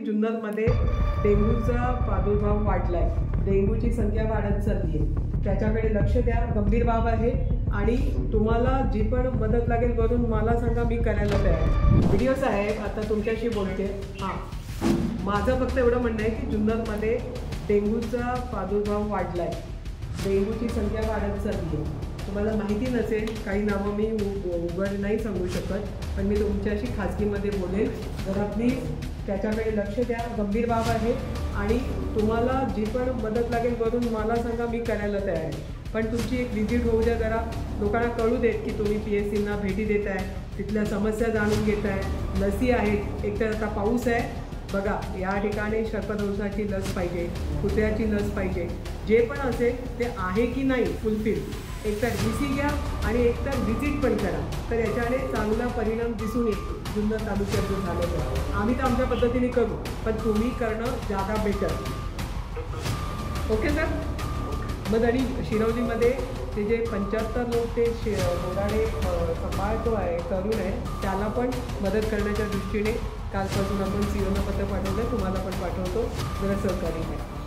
जुन्नरमध्ये डेंग्यूचा प्रादुर्भाव वाढलाय, डेंग्यूची संख्या वाढत चालली आहे, त्याच्याकडे लक्ष द्या. गंभीर बाब आहे आणि तुम्हाला जी पण मदत लागेल वरून मला सांगा, मी करायला तयार आहे. व्हिडिओ साहेब आता तुमच्याशी बोलते. माझं फक्त एवढं म्हणणं आहे की जुन्नरमध्ये डेंग्यूचा प्रादुर्भाव वाढलाय, डेंग्यूची संख्या वाढत चालली आहे. तुम्हाला माहिती नसेल, काही नावं मी उघड नाही सांगू शकत, पण मी तुमच्याशी खाजगीमध्ये बोलेल. जरा प्लीज त्याच्याकडे लक्ष द्या. गंभीर बाब आहे आणि तुम्हाला जी पण मदत लागेल वरून मला सांगा, मी करायला तयार आहे. पण तुमची एक व्हिजिट होऊ द्या, जरा लोकांना कळू देत की तुम्ही PSCना भेटी देत आहे, तिथल्या समस्या जाणून घेत आहे. लसी आहेत, एकतर आता पाऊस आहे बघा, या ठिकाणी सर्पदंशाची लस पाहिजे, कुत्र्याची लस पाहिजे. जे पण असेल ते आहे की नाही फुलफिल, एकतर VC घ्या आणि एकतर व्हिजिट पण करा. तर याच्याने चांगला परिणाम दिसून येतो. जुन्नर तालुक्यात जो झालं तर आम्ही तर आमच्या पद्धतीने करू, पण तुम्ही करणं जादा बेटर. Okay sir. मग आणि शिरवलीमध्ये ते जे 75 लोक ते बोराडे सांभाळतो आहे, तरुण आहे, त्याला पण मदत करण्याच्या दृष्टीने कालपासून आपण CO ना पत्र पाठवलं, तुम्हाला पण पाठवतो. जरा सहकार्य आहे.